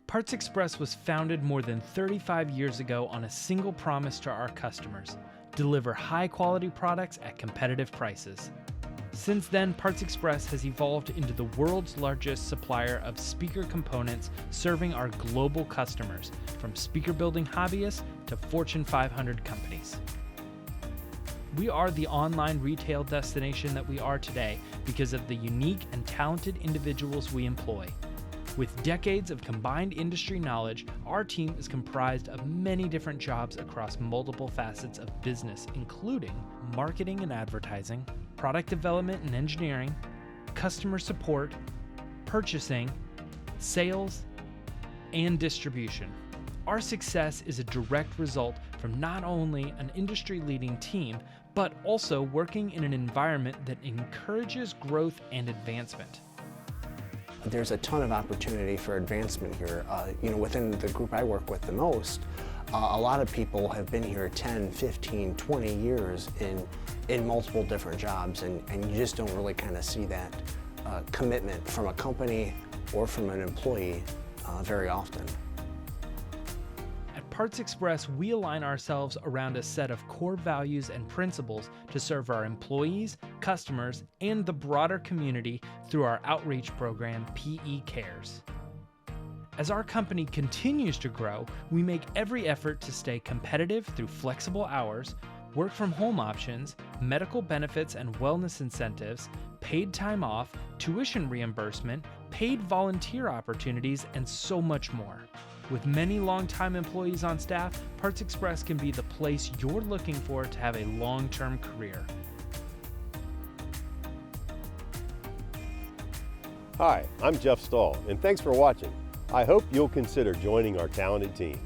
Parts Express was founded more than 35 years ago on a single promise to our customers: deliver high-quality products at competitive prices. Since then, Parts Express has evolved into the world's largest supplier of speaker components, serving our global customers, from speaker building hobbyists to Fortune 500 companies. We are the online retail destination that we are today because of the unique and talented individuals we employ. With decades of combined industry knowledge, our team is comprised of many different jobs across multiple facets of business, including marketing and advertising, product development and engineering, customer support, purchasing, sales, and distribution. Our success is a direct result from not only an industry-leading team, but also working in an environment that encourages growth and advancement. There's a ton of opportunity for advancement here. Within the group I work with the most, a lot of people have been here 10, 15, 20 years in multiple different jobs, and you just don't really kind of see that commitment from a company or from an employee very often. At Parts Express, we align ourselves around a set of core values and principles to serve our employees, customers, and the broader community through our outreach program, PE Cares. As our company continues to grow, we make every effort to stay competitive through flexible hours, work from home options, medical benefits and wellness incentives, paid time off, tuition reimbursement, paid volunteer opportunities, and so much more. With many longtime employees on staff, Parts Express can be the place you're looking for to have a long-term career. Hi, I'm Jeff Stahl, and thanks for watching. I hope you'll consider joining our talented team.